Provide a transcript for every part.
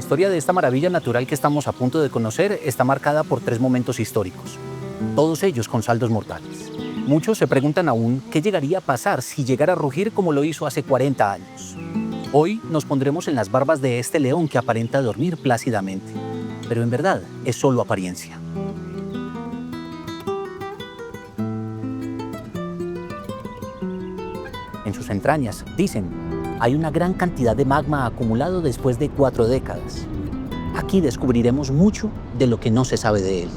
historia de esta maravilla natural que estamos a punto de conocer está marcada por 3 momentos históricos, todos ellos con saldos mortales. Muchos se preguntan aún qué llegaría a pasar si llegara a rugir como lo hizo hace 40 años. Hoy nos pondremos en las barbas de este león que aparenta dormir plácidamente, pero en verdad es solo apariencia. En sus entrañas, dicen, hay una gran cantidad de magma acumulado después de 4 décadas. Aquí descubriremos mucho de lo que no se sabe de él.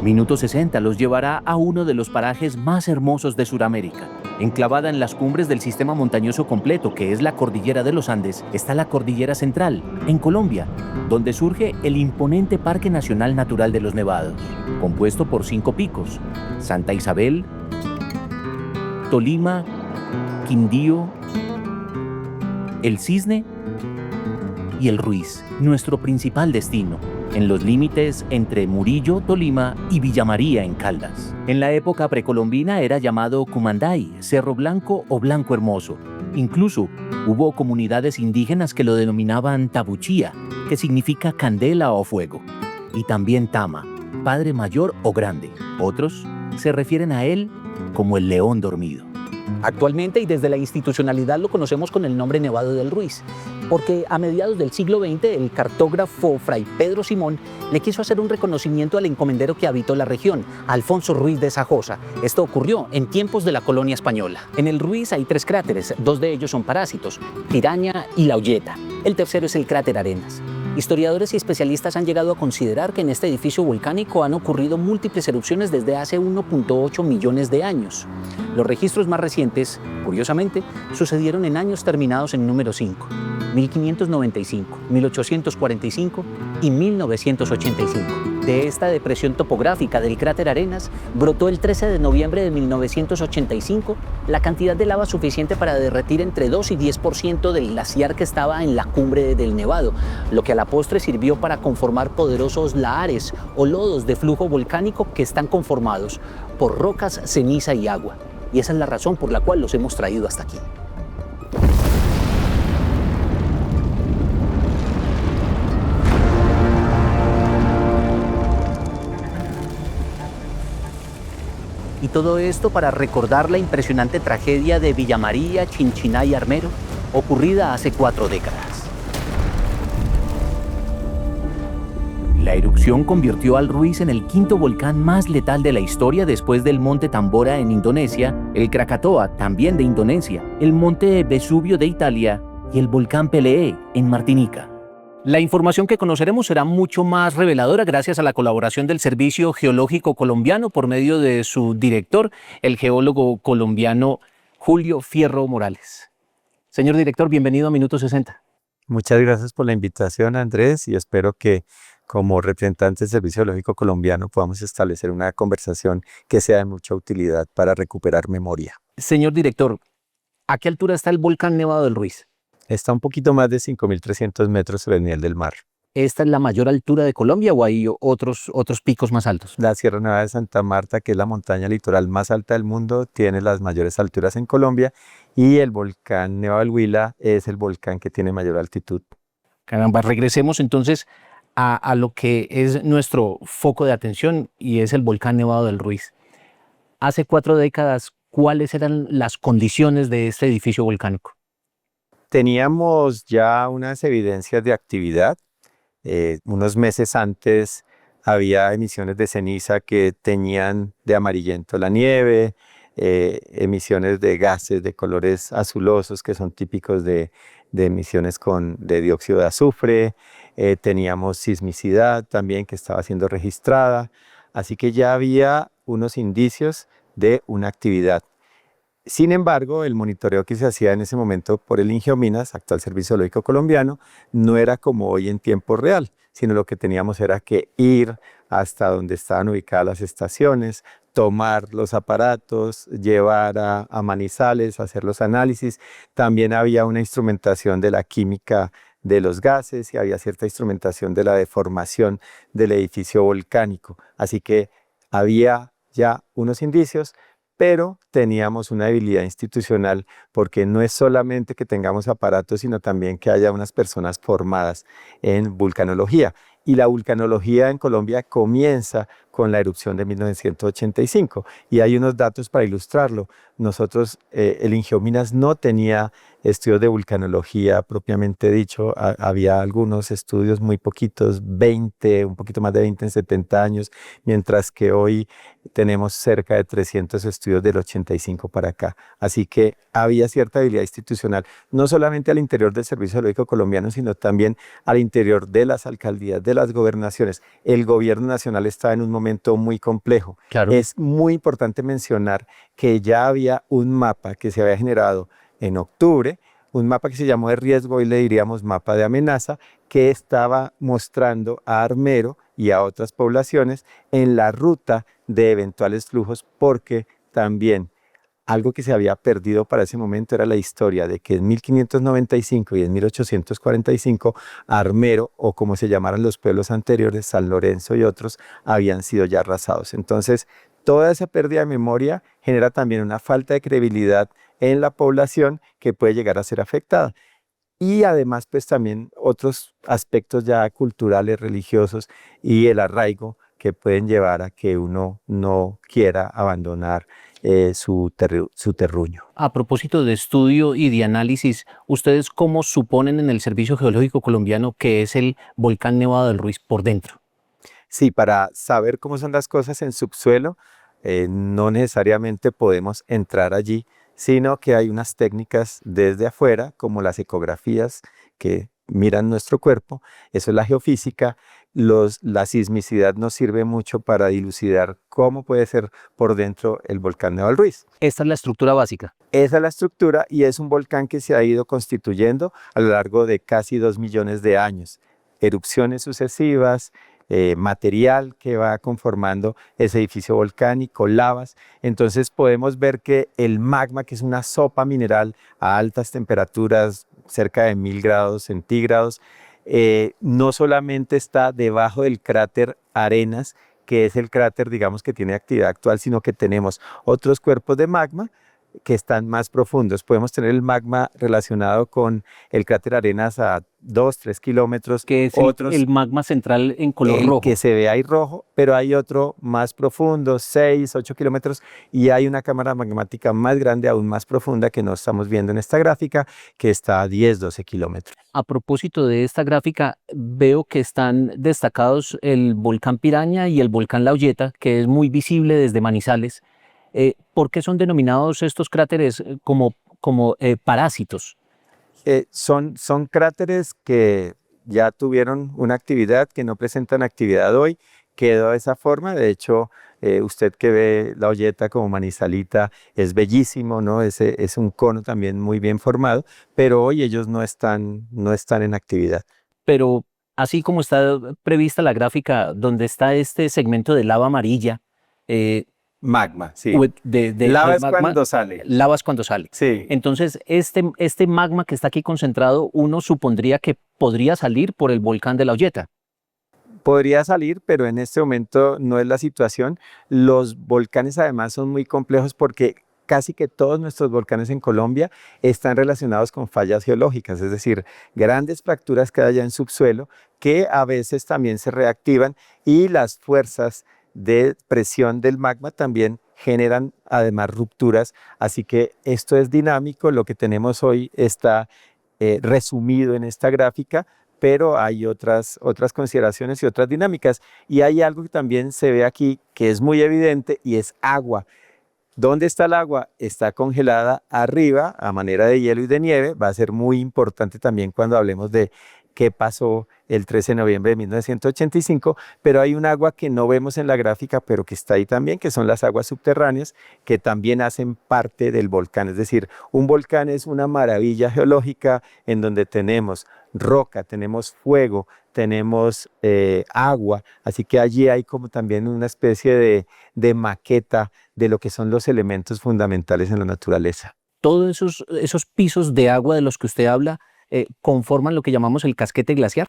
Minuto 60 los llevará a uno de los parajes más hermosos de Sudamérica. Enclavada en las cumbres del sistema montañoso completo, que es la Cordillera de los Andes, está la Cordillera Central, en Colombia, donde surge el imponente Parque Nacional Natural de los Nevados, compuesto por 5 picos: Santa Isabel, Tolima, Quindío, el Cisne y el Ruiz, nuestro principal destino, en los límites entre Murillo, Tolima y Villa María en Caldas. En la época precolombina era llamado Cumanday, Cerro Blanco o Blanco Hermoso. Incluso hubo comunidades indígenas que lo denominaban Tabuchía, que significa candela o fuego, y también Tama, Padre Mayor o Grande. Otros se refieren a él como el León Dormido. Actualmente y desde la institucionalidad lo conocemos con el nombre Nevado del Ruiz, porque a mediados del siglo XX el cartógrafo Fray Pedro Simón le quiso hacer un reconocimiento al encomendero que habitó la región, Alfonso Ruiz de Sajosa. Esto ocurrió en tiempos de la colonia española. En el Ruiz hay 3 cráteres, 2 de ellos son parásitos, Piraña y La Olleta. El tercero es el cráter Arenas. Historiadores y especialistas han llegado a considerar que en este edificio volcánico han ocurrido múltiples erupciones desde hace 1.8 millones de años. Los registros más recientes, curiosamente, sucedieron en años terminados en número 5, 1595, 1845 y 1985. De esta depresión topográfica del cráter Arenas brotó el 13 de noviembre de 1985 la cantidad de lava suficiente para derretir entre 2 y 10% del glaciar que estaba en la cumbre del Nevado, lo que a la postre sirvió para conformar poderosos lahares o lodos de flujo volcánico que están conformados por rocas, ceniza y agua. Y esa es la razón por la cual los hemos traído hasta aquí. Y todo esto para recordar la impresionante tragedia de Villa María, Chinchiná y Armero, ocurrida hace 4 décadas. La erupción convirtió al Ruiz en el 5º volcán más letal de la historia después del monte Tambora en Indonesia, el Krakatoa, también de Indonesia, el monte Vesubio de Italia y el volcán Pelée en Martinica. La información que conoceremos será mucho más reveladora gracias a la colaboración del Servicio Geológico Colombiano por medio de su director, el geólogo colombiano Julio Fierro Morales. Señor director, bienvenido a Minuto 60. Muchas gracias por la invitación, Andrés, y espero que como representante del Servicio Geológico Colombiano podamos establecer una conversación que sea de mucha utilidad para recuperar memoria. Señor director, ¿a qué altura está el volcán Nevado del Ruiz? Está un poquito más de 5.300 metros sobre el nivel del mar. ¿Esta es la mayor altura de Colombia o hay otros picos más altos? La Sierra Nevada de Santa Marta, que es la montaña litoral más alta del mundo, tiene las mayores alturas en Colombia, y el volcán Nevado del Huila es el volcán que tiene mayor altitud. Caramba, regresemos entonces a lo que es nuestro foco de atención y es el volcán Nevado del Ruiz. Hace 4 décadas, ¿cuáles eran las condiciones de este edificio volcánico? Teníamos ya unas evidencias de actividad. Unos meses antes había emisiones de ceniza que teñían de amarillento la nieve, emisiones de gases de colores azulosos que son típicos de emisiones de dióxido de azufre. Teníamos sismicidad también que estaba siendo registrada, así que ya había unos indicios de una actividad. Sin embargo, el monitoreo que se hacía en ese momento por el Ingeominas, actual Servicio Geológico Colombiano, no era como hoy en tiempo real, sino lo que teníamos era que ir hasta donde estaban ubicadas las estaciones, tomar los aparatos, llevar a Manizales, hacer los análisis. También había una instrumentación de la química de los gases y había cierta instrumentación de la deformación del edificio volcánico. Así que había ya unos indicios, pero teníamos una debilidad institucional porque no es solamente que tengamos aparatos, sino también que haya unas personas formadas en vulcanología. Y la vulcanología en Colombia comienza con la erupción de 1985 y hay unos datos para ilustrarlo. Nosotros, el Ingiominas no tenía estudios de vulcanología propiamente dicho, había algunos estudios muy poquitos, 20, un poquito más de 20 en 70 años, mientras que hoy tenemos cerca de 300 estudios del 85 para acá. Así que había cierta habilidad institucional, no solamente al interior del Servicio Geológico Colombiano, sino también al interior de las alcaldías, de las gobernaciones. El gobierno nacional está en un momento muy complejo. Claro. Es muy importante mencionar que ya había un mapa que se había generado en octubre, un mapa que se llamó de riesgo, y le diríamos mapa de amenaza, que estaba mostrando a Armero y a otras poblaciones en la ruta de eventuales flujos, porque también algo que se había perdido para ese momento era la historia de que en 1595 y en 1845 Armero, o como se llamaran los pueblos anteriores, San Lorenzo y otros, habían sido ya arrasados. Entonces, toda esa pérdida de memoria genera también una falta de credibilidad en la población que puede llegar a ser afectada. Y además, pues también otros aspectos ya culturales, religiosos y el arraigo que pueden llevar a que uno no quiera abandonar su terruño. A propósito de estudio y de análisis, ¿ustedes cómo suponen en el Servicio Geológico Colombiano que es el volcán Nevado del Ruiz por dentro? Sí, para saber cómo son las cosas en subsuelo, no necesariamente podemos entrar allí, sino que hay unas técnicas desde afuera, como las ecografías que miran nuestro cuerpo, eso es la geofísica. La sismicidad nos sirve mucho para dilucidar cómo puede ser por dentro el volcán Nevado del Ruiz. Esta es la estructura básica. Esa es la estructura y es un volcán que se ha ido constituyendo a lo largo de casi 2 millones de años. Erupciones sucesivas, material que va conformando ese edificio volcánico, lavas. Entonces podemos ver que el magma, que es una sopa mineral a altas temperaturas, cerca de 1000 grados centígrados, no solamente está debajo del cráter Arenas, que es el cráter, digamos, que tiene actividad actual, sino que tenemos otros cuerpos de magma que están más profundos. Podemos tener el magma relacionado con el cráter Arenas a 2, 3 kilómetros. Que es el magma central en color rojo. Que se ve ahí rojo, pero hay otro más profundo, 6, 8 kilómetros, y hay una cámara magmática más grande, aún más profunda, que no estamos viendo en esta gráfica, que está a 10, 12 kilómetros. A propósito de esta gráfica, veo que están destacados el volcán Piraña y el volcán La Olleta, que es muy visible desde Manizales. ¿Por qué son denominados estos cráteres como parásitos? Son cráteres que ya tuvieron una actividad, que no presentan actividad hoy, quedó de esa forma. De hecho, usted que ve La Olleta como Manizalita es bellísimo, ¿no? Es un cono también muy bien formado, pero hoy ellos no están en actividad. Pero así como está prevista la gráfica donde está este segmento de lava amarilla, magma, sí. Lava es magma, cuando sale. Lava es cuando sale. Sí. Entonces, este magma que está aquí concentrado, uno supondría que podría salir por el volcán de La Olleta. Podría salir, pero en este momento no es la situación. Los volcanes además son muy complejos porque casi que todos nuestros volcanes en Colombia están relacionados con fallas geológicas, es decir, grandes fracturas que hay allá en subsuelo que a veces también se reactivan, y las fuerzas de presión del magma también generan además rupturas, así que esto es dinámico. Lo que tenemos hoy está resumido en esta gráfica, pero hay otras consideraciones y otras dinámicas, y hay algo que también se ve aquí que es muy evidente, y es agua. ¿Dónde está el agua? Está congelada arriba a manera de hielo y de nieve. Va a ser muy importante también cuando hablemos de qué pasó el 13 de noviembre de 1985, pero hay un agua que no vemos en la gráfica, pero que está ahí también, que son las aguas subterráneas, que también hacen parte del volcán. Es decir, un volcán es una maravilla geológica en donde tenemos roca, tenemos fuego, tenemos agua, así que allí hay como también una especie de maqueta de lo que son los elementos fundamentales en la naturaleza. Todos esos pisos de agua de los que usted habla conforman lo que llamamos el casquete glaciar.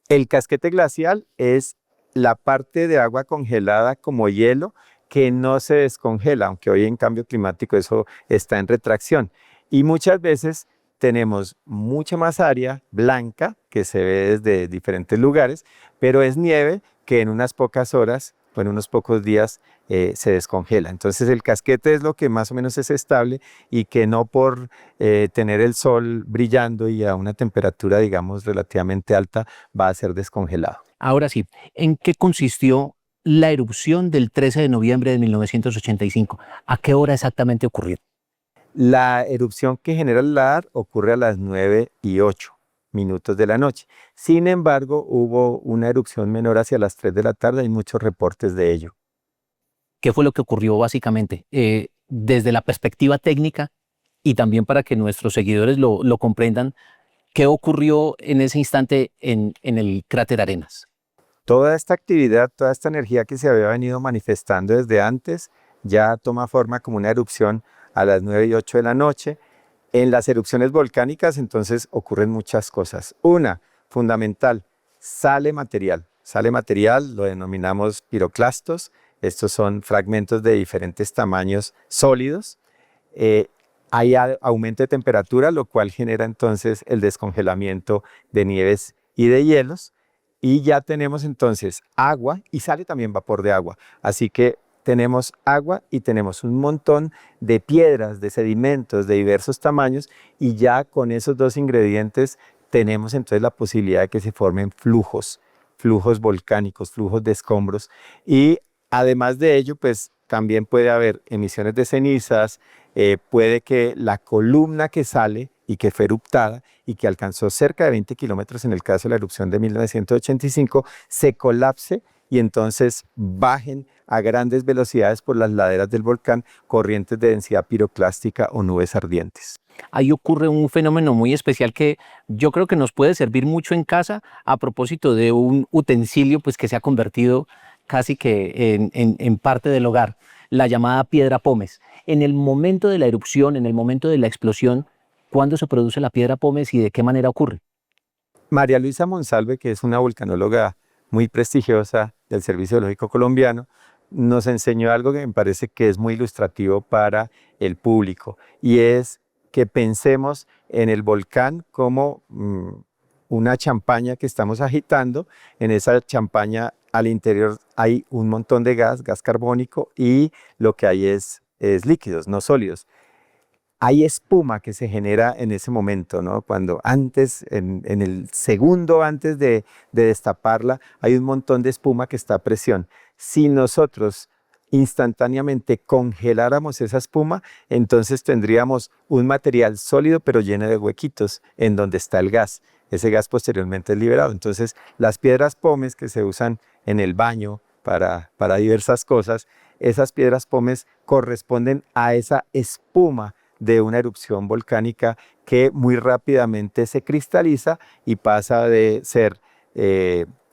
El casquete glacial es la parte de agua congelada como hielo que no se descongela, aunque hoy en cambio climático eso está en retracción. Y muchas veces tenemos mucha más área blanca que se ve desde diferentes lugares, pero es nieve que en unas pocas horas o en unos pocos días se descongela. Entonces el casquete es lo que más o menos es estable y que no por tener el sol brillando y a una temperatura, digamos, relativamente alta, va a ser descongelado. Ahora sí, ¿en qué consistió la erupción del 13 de noviembre de 1985? ¿A qué hora exactamente ocurrió? La erupción que genera el lahar ocurre a las 9:08 de la noche. Sin embargo, hubo una erupción menor hacia las 3 de la tarde, hay muchos reportes de ello. ¿Qué fue lo que ocurrió básicamente? Desde la perspectiva técnica y también para que nuestros seguidores lo comprendan, ¿qué ocurrió en ese instante en el cráter Arenas? Toda esta actividad, toda esta energía que se había venido manifestando desde antes, ya toma forma como una erupción a las 9:08 de la noche. En las erupciones volcánicas, entonces, ocurren muchas cosas. Una, fundamental, sale material, lo denominamos piroclastos. Estos son fragmentos de diferentes tamaños sólidos. Hay aumento de temperatura, lo cual genera entonces el descongelamiento de nieves y de hielos. Y ya tenemos entonces agua y sale también vapor de agua. Así que tenemos agua y tenemos un montón de piedras, de sedimentos de diversos tamaños, y ya con esos dos ingredientes tenemos entonces la posibilidad de que se formen flujos volcánicos, flujos de escombros. Y además de ello, pues también puede haber emisiones de cenizas, puede que la columna que sale y que fue eruptada y que alcanzó cerca de 20 kilómetros en el caso de la erupción de 1985, se colapse y entonces bajen a grandes velocidades por las laderas del volcán corrientes de densidad piroclástica o nubes ardientes. Ahí ocurre un fenómeno muy especial que yo creo que nos puede servir mucho en casa a propósito de un utensilio pues, que se ha convertido casi que en parte del hogar, la llamada piedra pómez. En el momento de la erupción, en el momento de la explosión, ¿cuándo se produce la piedra pómez y de qué manera ocurre? María Luisa Monsalve, que es una volcanóloga muy prestigiosa del Servicio Geológico Colombiano, nos enseñó algo que me parece que es muy ilustrativo para el público, y es que pensemos en el volcán como una champaña que estamos agitando. En esa champaña al interior hay un montón de gas carbónico, y lo que hay es líquidos, no sólidos. Hay espuma que se genera en ese momento, ¿no? Cuando antes, en el segundo antes de destaparla, hay un montón de espuma que está a presión. Si nosotros instantáneamente congeláramos esa espuma, entonces tendríamos un material sólido pero lleno de huequitos en donde está el gas. Ese gas posteriormente es liberado. Entonces, las piedras pómez que se usan en el baño para diversas cosas, esas piedras pómez corresponden a esa espuma de una erupción volcánica que muy rápidamente se cristaliza y pasa de ser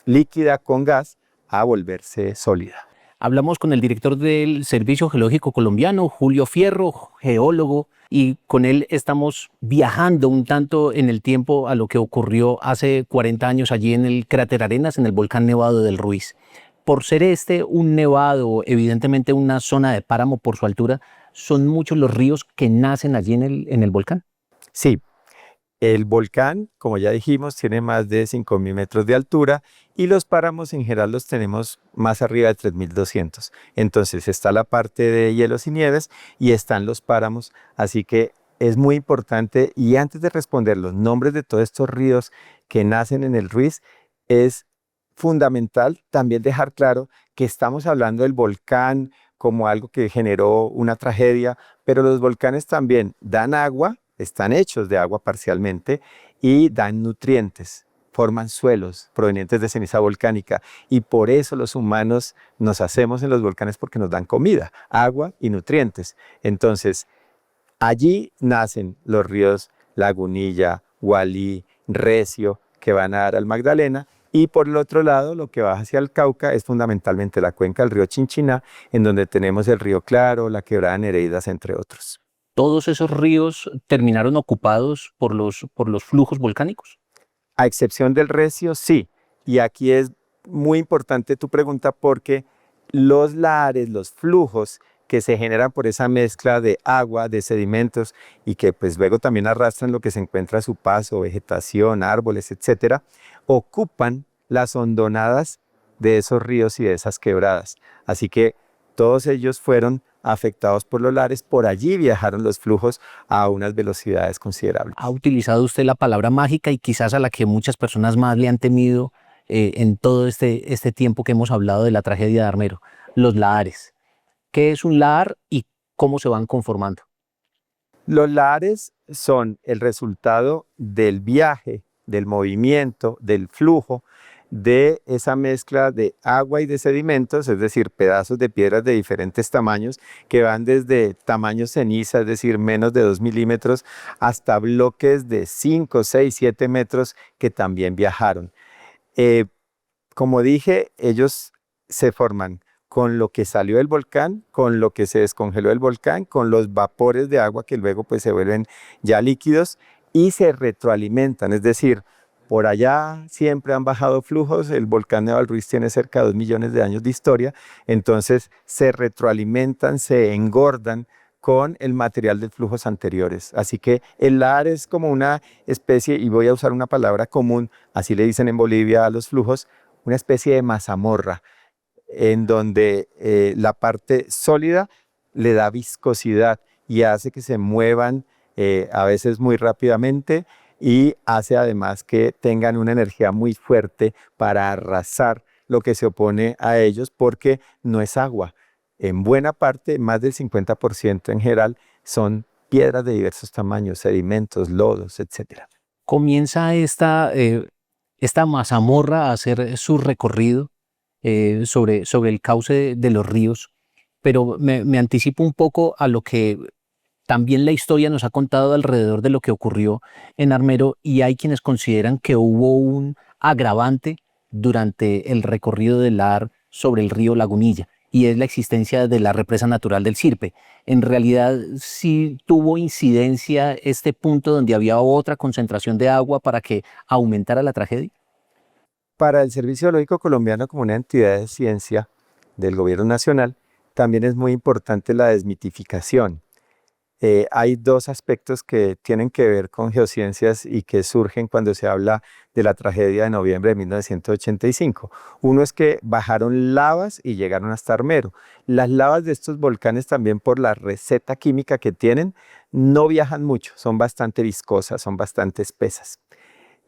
líquida con gas a volverse sólida. Hablamos con el director del Servicio Geológico Colombiano, Julio Fierro, geólogo, y con él estamos viajando un tanto en el tiempo a lo que ocurrió hace 40 años allí en el cráter Arenas, en el volcán Nevado del Ruiz. Por ser este un nevado, evidentemente una zona de páramo por su altura, ¿son muchos los ríos que nacen allí en el volcán? Sí, el volcán, como ya dijimos, tiene más de 5.000 metros de altura, y los páramos en general los tenemos más arriba de 3.200. Entonces está la parte de hielos y nieves y están los páramos, así que es muy importante. Y antes de responder los nombres de todos estos ríos que nacen en el Ruiz, es fundamental también dejar claro que estamos hablando del volcán como algo que generó una tragedia, pero los volcanes también dan agua, están hechos de agua parcialmente, y dan nutrientes, forman suelos provenientes de ceniza volcánica, y por eso los humanos nos hacemos en los volcanes, porque nos dan comida, agua y nutrientes. Entonces, allí nacen los ríos Lagunilla, Gualí, Recio, que van a dar al Magdalena. Y por el otro lado, lo que baja hacia el Cauca es fundamentalmente la cuenca del río Chinchiná, en donde tenemos el río Claro, la quebrada Nereidas, entre otros. ¿Todos esos ríos terminaron ocupados por los flujos volcánicos? A excepción del Recio, sí. Y aquí es muy importante tu pregunta, porque los lahares, los flujos que se generan por esa mezcla de agua, de sedimentos y que pues luego también arrastran lo que se encuentra a su paso, vegetación, árboles, etcétera, ocupan las hondonadas de esos ríos y de esas quebradas. Así que todos ellos fueron afectados por los lahares, por allí viajaron los flujos a unas velocidades considerables. Ha utilizado usted la palabra mágica y quizás a la que muchas personas más le han temido en todo este tiempo que hemos hablado de la tragedia de Armero, los lahares. ¿Qué es un lahar y cómo se van conformando? Los lahares son el resultado del viaje, del movimiento, del flujo, de esa mezcla de agua y de sedimentos, es decir, pedazos de piedras de diferentes tamaños que van desde tamaño ceniza, es decir, menos de 2 milímetros, hasta bloques de 5, 6, 7 metros que también viajaron. Como dije, ellos se forman con lo que salió del volcán, con lo que se descongeló del volcán, con los vapores de agua que luego pues se vuelven ya líquidos y se retroalimentan, es decir, por allá siempre han bajado flujos, el volcán de Ruiz tiene cerca de 2 millones de años de historia, entonces se retroalimentan, se engordan con el material de flujos anteriores. Así que el lahar es como una especie, y voy a usar una palabra común, así le dicen en Bolivia a los flujos, una especie de mazamorra, en donde la parte sólida le da viscosidad y hace que se muevan a veces muy rápidamente y hace además que tengan una energía muy fuerte para arrasar lo que se opone a ellos porque no es agua. En buena parte, más del 50% en general, son piedras de diversos tamaños, sedimentos, lodos, etc. Comienza esta mazamorra a hacer su recorrido sobre el cauce de los ríos, pero me anticipo un poco a lo que también la historia nos ha contado alrededor de lo que ocurrió en Armero, y hay quienes consideran que hubo un agravante durante el recorrido del lahar sobre el río Lagunilla, y es la existencia de la represa natural del Sirpe. En realidad, sí tuvo incidencia este punto donde había otra concentración de agua para que aumentara la tragedia. Para el Servicio Geológico Colombiano, como una entidad de ciencia del gobierno nacional, también es muy importante la desmitificación. Hay dos aspectos que tienen que ver con geociencias y que surgen cuando se habla de la tragedia de noviembre de 1985. Uno es que bajaron lavas y llegaron hasta Armero. Las lavas de estos volcanes también por la receta química que tienen no viajan mucho, son bastante viscosas, son bastante espesas.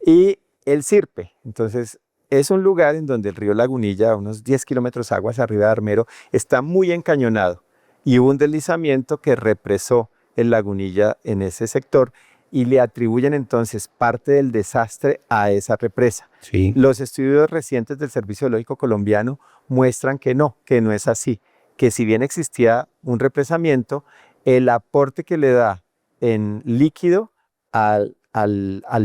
Y el Sirpe, entonces es un lugar en donde el río Lagunilla, a unos 10 kilómetros aguas arriba de Armero, está muy encañonado y hubo un deslizamiento que represó el Lagunilla en ese sector y le atribuyen entonces parte del desastre a esa represa. Sí. Los estudios recientes del Servicio Geológico Colombiano muestran que no es así, que si bien existía un represamiento, el aporte que le da en líquido al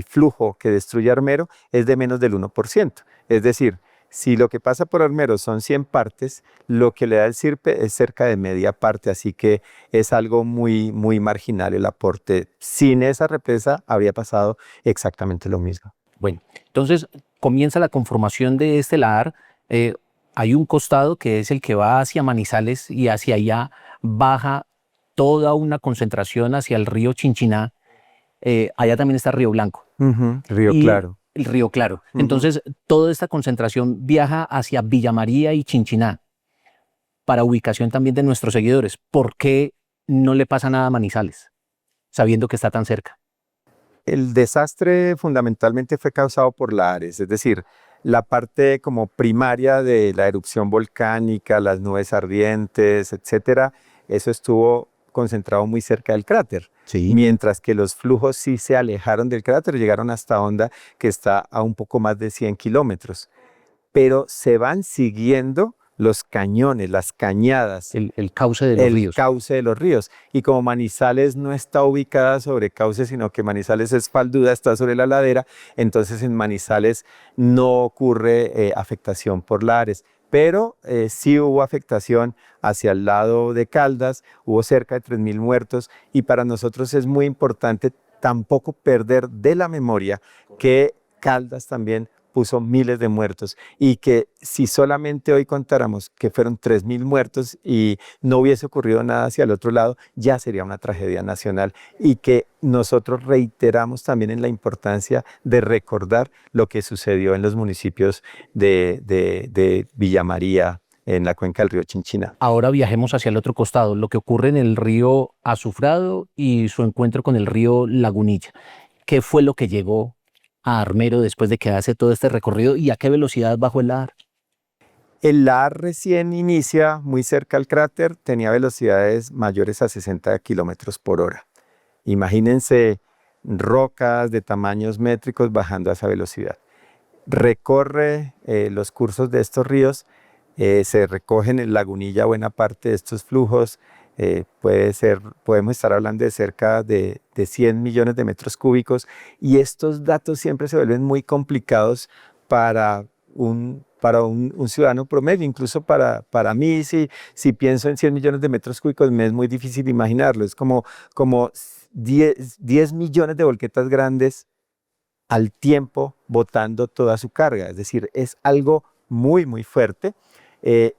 flujo que destruye Armero es de menos del 1%. Es decir, si lo que pasa por Armero son 100 partes, lo que le da el Sirpe es cerca de media parte, así que es algo muy, muy marginal el aporte. Sin esa represa habría pasado exactamente lo mismo. Bueno, entonces comienza la conformación de este lahar. Hay un costado que es el que va hacia Manizales y hacia allá baja toda una concentración hacia el río Chinchiná. Allá también está Río Blanco. Río Claro. El Río Claro. Entonces, toda esta concentración viaja hacia Villa María y Chinchiná para ubicación también de nuestros seguidores. ¿Por qué no le pasa nada a Manizales, sabiendo que está tan cerca? El desastre fundamentalmente fue causado por lahares, es decir, la parte como primaria de la erupción volcánica, las nubes ardientes, etcétera, eso estuvo concentrado muy cerca del cráter. Sí. Mientras que los flujos sí se alejaron del cráter, llegaron hasta Honda, que está a un poco más de 100 kilómetros. Pero se van siguiendo los cañones, las cañadas. El cauce de los ríos. El cauce de los ríos. Y como Manizales no está ubicada sobre cauce, sino que Manizales es falduda, está sobre la ladera, entonces en Manizales no ocurre afectación por lahares. Pero sí hubo afectación hacia el lado de Caldas, hubo cerca de 3.000 muertos y para nosotros es muy importante tampoco perder de la memoria que Caldas también puso miles de muertos y que si solamente hoy contáramos que fueron 3.000 muertos y no hubiese ocurrido nada hacia el otro lado, ya sería una tragedia nacional y que nosotros reiteramos también en la importancia de recordar lo que sucedió en los municipios de Villa María, en la cuenca del río Chinchiná. Ahora viajemos hacia el otro costado, lo que ocurre en el río Azufrado y su encuentro con el río Lagunilla. ¿Qué fue lo que llegó a Armero después de que hace todo este recorrido y a qué velocidad bajó el Lahar? El Lahar recién inicia muy cerca al cráter, tenía velocidades mayores a 60 kilómetros por hora. Imagínense rocas de tamaños métricos bajando a esa velocidad. Recorre los cursos de estos ríos, se recogen en Lagunilla buena parte de estos flujos, podemos estar hablando de cerca de 100 millones de metros cúbicos y estos datos siempre se vuelven muy complicados para un ciudadano promedio, incluso para mí, si pienso en 100 millones de metros cúbicos, me es muy difícil imaginarlo, es como 10 millones de volquetas grandes al tiempo botando toda su carga, es decir, es algo muy, muy fuerte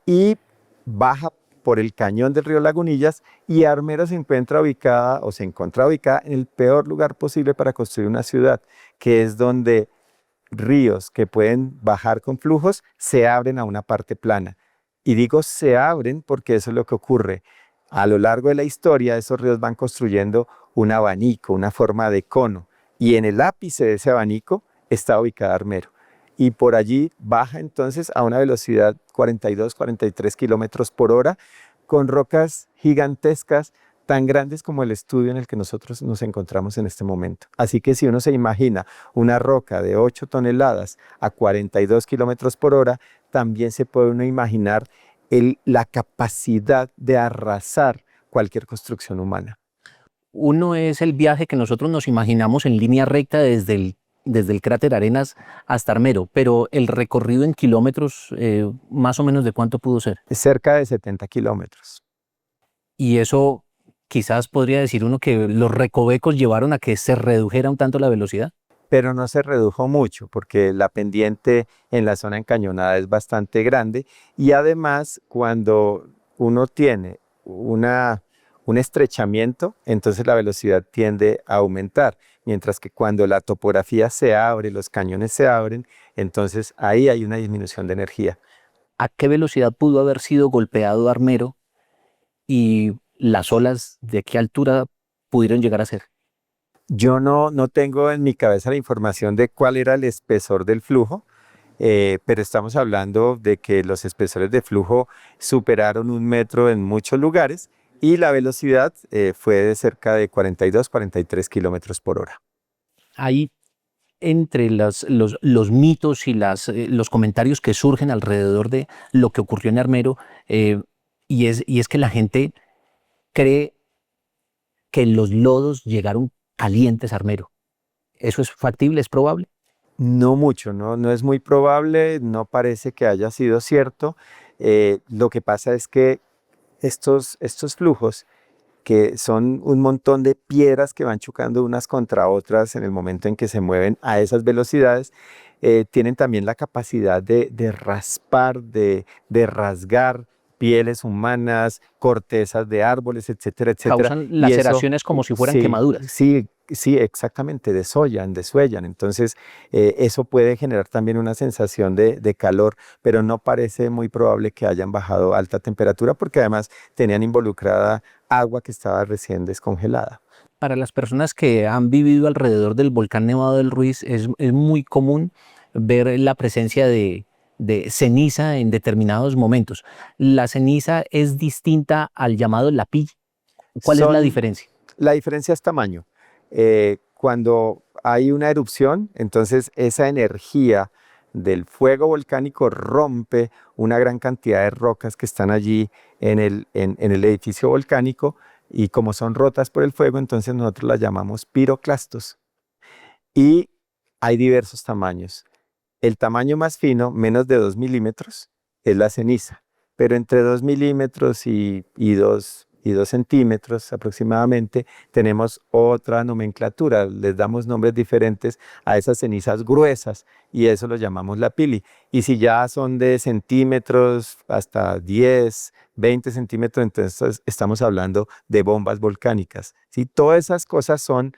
y baja por el cañón del río Lagunillas y Armero se encuentra ubicada o se encuentra ubicada en el peor lugar posible para construir una ciudad, que es donde ríos que pueden bajar con flujos se abren a una parte plana. Y digo se abren porque eso es lo que ocurre. A lo largo de la historia, esos ríos van construyendo un abanico, una forma de cono, y en el ápice de ese abanico está ubicada Armero. Y por allí baja entonces a una velocidad 42, 43 kilómetros por hora, con rocas gigantescas, tan grandes como el estudio en el que nosotros nos encontramos en este momento. Así que si uno se imagina una roca de 8 toneladas a 42 kilómetros por hora, también se puede uno imaginar la capacidad de arrasar cualquier construcción humana. Uno es el viaje que nosotros nos imaginamos en línea recta desde el cráter Arenas hasta Armero, pero el recorrido en kilómetros, más o menos ¿de cuánto pudo ser? Cerca de 70 kilómetros. Y eso quizás podría decir uno que los recovecos llevaron a que se redujera un tanto la velocidad. Pero no se redujo mucho porque la pendiente en la zona encañonada es bastante grande y además cuando uno tiene un estrechamiento, entonces la velocidad tiende a aumentar, mientras que cuando la topografía se abre, los cañones se abren, entonces ahí hay una disminución de energía. ¿A qué velocidad pudo haber sido golpeado Armero y las olas de qué altura pudieron llegar a ser? Yo no tengo en mi cabeza la información de cuál era el espesor del flujo, pero estamos hablando de que los espesores de flujo superaron 1 metro en muchos lugares y la velocidad fue de cerca de 42, 43 kilómetros por hora. Ahí, entre los mitos y los comentarios que surgen alrededor de lo que ocurrió en Armero, y es que la gente cree que los lodos llegaron calientes a Armero. ¿Eso es factible, es probable? No mucho, no es muy probable, no parece que haya sido cierto. Lo que pasa es que estos flujos, que son un montón de piedras que van chocando unas contra otras en el momento en que se mueven a esas velocidades, tienen también la capacidad de raspar, de rasgar pieles humanas, cortezas de árboles, etcétera, etcétera. Causan laceraciones como si fueran quemaduras. Sí, exactamente, desuellan. Entonces, eso puede generar también una sensación de calor, pero no parece muy probable que hayan bajado a alta temperatura porque además tenían involucrada agua que estaba recién descongelada. Para las personas que han vivido alrededor del volcán Nevado del Ruiz, es muy común ver la presencia de ceniza en determinados momentos. ¿La ceniza es distinta al llamado lapilla? ¿Cuál es la diferencia? La diferencia es tamaño. Cuando hay una erupción, entonces esa energía del fuego volcánico rompe una gran cantidad de rocas que están allí en el edificio volcánico y como son rotas por el fuego, entonces nosotros las llamamos piroclastos. Y hay diversos tamaños. El tamaño más fino, menos de 2 milímetros, es la ceniza, pero entre 2 milímetros y 2 y 2 centímetros aproximadamente, tenemos otra nomenclatura, les damos nombres diferentes a esas cenizas gruesas y eso lo llamamos la pili. Y si ya son de centímetros hasta 10, 20 centímetros, entonces estamos hablando de bombas volcánicas. ¿Sí? Todas esas cosas son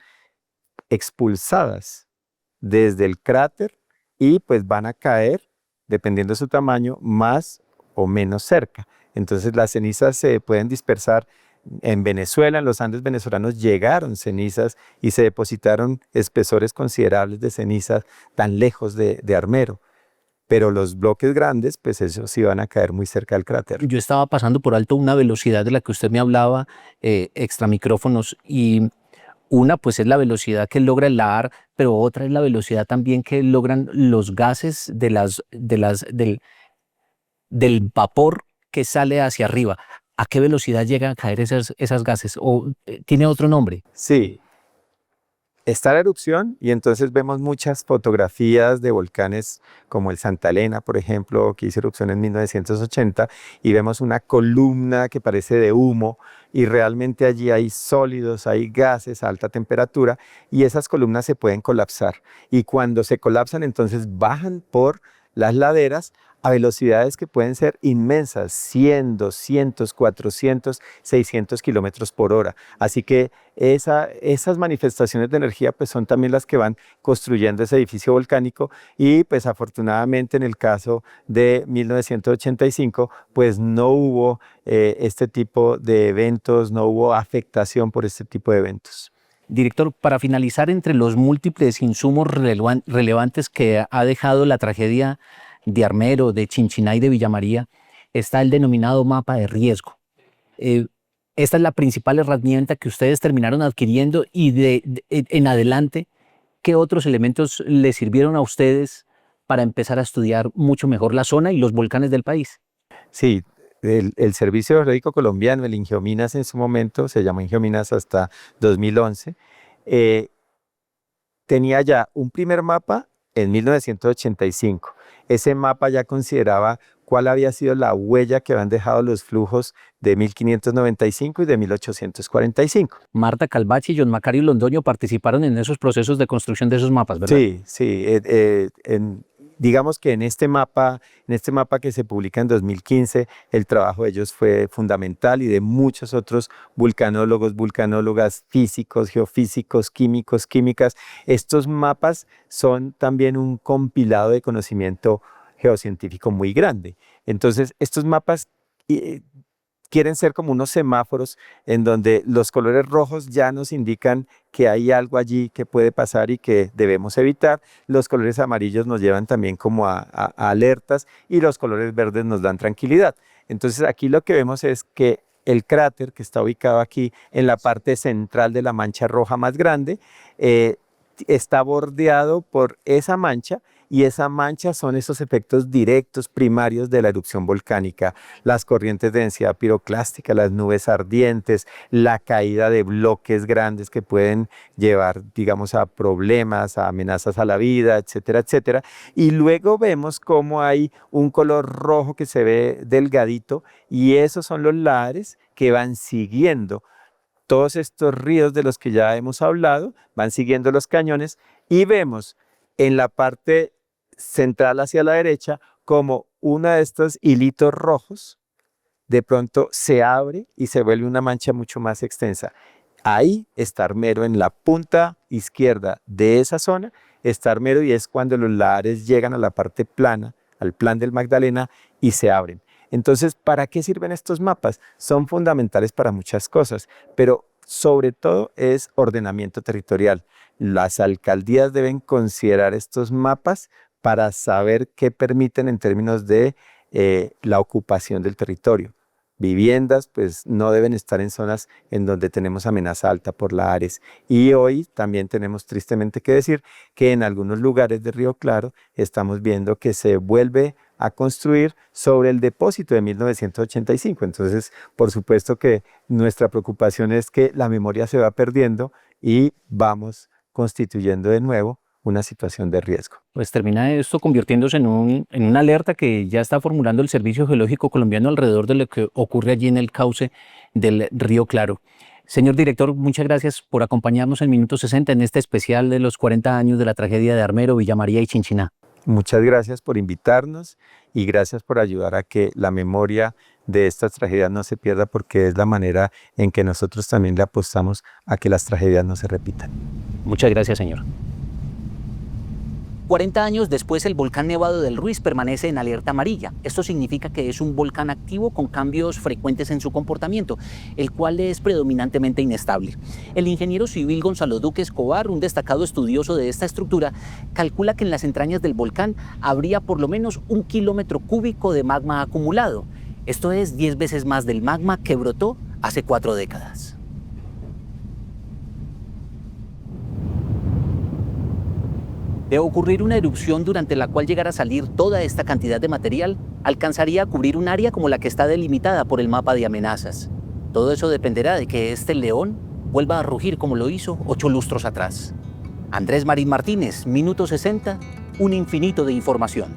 expulsadas desde el cráter y pues van a caer, dependiendo de su tamaño, más o menos cerca. Entonces las cenizas se pueden dispersar. En Venezuela, en los Andes venezolanos, llegaron cenizas y se depositaron espesores considerables de cenizas tan lejos de Armero. Pero los bloques grandes, pues esos sí van a caer muy cerca del cráter. Yo estaba pasando por alto una velocidad de la que usted me hablaba, extra micrófonos, y una pues es la velocidad que logra el lahar, pero otra es la velocidad también que logran los gases del vapor que sale hacia arriba. ¿A qué velocidad llegan a caer esas gases? ¿O tiene otro nombre? Sí, está la erupción y entonces vemos muchas fotografías de volcanes como el Santa Elena, por ejemplo, que hizo erupción en 1980 y vemos una columna que parece de humo y realmente allí hay sólidos, hay gases a alta temperatura y esas columnas se pueden colapsar y cuando se colapsan entonces bajan por las laderas a velocidades que pueden ser inmensas, 100, 200, 400, 600 kilómetros por hora. Así que esas manifestaciones de energía pues son también las que van construyendo ese edificio volcánico y pues afortunadamente en el caso de 1985 pues no hubo este tipo de eventos, no hubo afectación por este tipo de eventos. Director, para finalizar, entre los múltiples insumos relevantes que ha dejado la tragedia de Armero, de Chinchiná y de Villa María, está el denominado mapa de riesgo. Esta es la principal herramienta que ustedes terminaron adquiriendo y en adelante, ¿qué otros elementos les sirvieron a ustedes para empezar a estudiar mucho mejor la zona y los volcanes del país? Sí, el Servicio Geológico Colombiano, el Ingiominas en su momento, se llamó Ingiominas hasta 2011, tenía ya un primer mapa en 1985. Ese mapa ya consideraba cuál había sido la huella que habían dejado los flujos de 1595 y de 1845. Marta Calvache y John Macario Londoño participaron en esos procesos de construcción de esos mapas, ¿verdad? Sí, sí. Digamos que en este mapa que se publica en 2015, el trabajo de ellos fue fundamental y de muchos otros vulcanólogos, vulcanólogas, físicos, geofísicos, químicos, químicas. Estos mapas son también un compilado de conocimiento geocientífico muy grande. Entonces, estos mapas quieren ser como unos semáforos en donde los colores rojos ya nos indican que hay algo allí que puede pasar y que debemos evitar. Los colores amarillos nos llevan también como a alertas y los colores verdes nos dan tranquilidad. Entonces aquí lo que vemos es que el cráter que está ubicado aquí en la parte central de la mancha roja más grande está bordeado por esa mancha y esa mancha son esos efectos directos primarios de la erupción volcánica, las corrientes de densidad piroclástica, las nubes ardientes, la caída de bloques grandes que pueden llevar, digamos, a problemas, a amenazas a la vida, etcétera, etcétera. Y luego vemos cómo hay un color rojo que se ve delgadito y esos son los lahares que van siguiendo todos estos ríos de los que ya hemos hablado, van siguiendo los cañones y vemos en la parte central hacia la derecha como uno de estos hilitos rojos de pronto se abre y se vuelve una mancha mucho más extensa. Ahí está Armero, en la punta izquierda de esa zona está Armero y es cuando los lahares llegan a la parte plana, al plan del Magdalena y se abren. Entonces, ¿para qué sirven estos mapas? Son fundamentales para muchas cosas, pero sobre todo es ordenamiento territorial. Las alcaldías deben considerar estos mapas para saber qué permiten en términos de la ocupación del territorio. Viviendas pues no deben estar en zonas en donde tenemos amenaza alta por lahares. Y hoy también tenemos tristemente que decir que en algunos lugares de Río Claro estamos viendo que se vuelve a construir sobre el depósito de 1985. Entonces, por supuesto que nuestra preocupación es que la memoria se va perdiendo y vamos constituyendo de nuevo una situación de riesgo. Pues termina esto convirtiéndose en una alerta que ya está formulando el Servicio Geológico Colombiano alrededor de lo que ocurre allí en el cauce del Río Claro. Señor director, muchas gracias por acompañarnos en Minuto 60 en este especial de los 40 años de la tragedia de Armero, Villa María y Chinchiná. Muchas gracias por invitarnos y gracias por ayudar a que la memoria de estas tragedias no se pierda, porque es la manera en que nosotros también le apostamos a que las tragedias no se repitan. Muchas gracias, señor. 40 años después, el volcán Nevado del Ruiz permanece en alerta amarilla. Esto significa que es un volcán activo con cambios frecuentes en su comportamiento, el cual es predominantemente inestable. El ingeniero civil Gonzalo Duque Escobar, un destacado estudioso de esta estructura, calcula que en las entrañas del volcán habría por lo menos 1 kilómetro cúbico de magma acumulado. Esto es 10 veces más del magma que brotó hace 4 décadas. De ocurrir una erupción durante la cual llegara a salir toda esta cantidad de material, alcanzaría a cubrir un área como la que está delimitada por el mapa de amenazas. Todo eso dependerá de que este león vuelva a rugir como lo hizo 8 lustros atrás. Andrés Marín Martínez, Minuto 60, un infinito de información.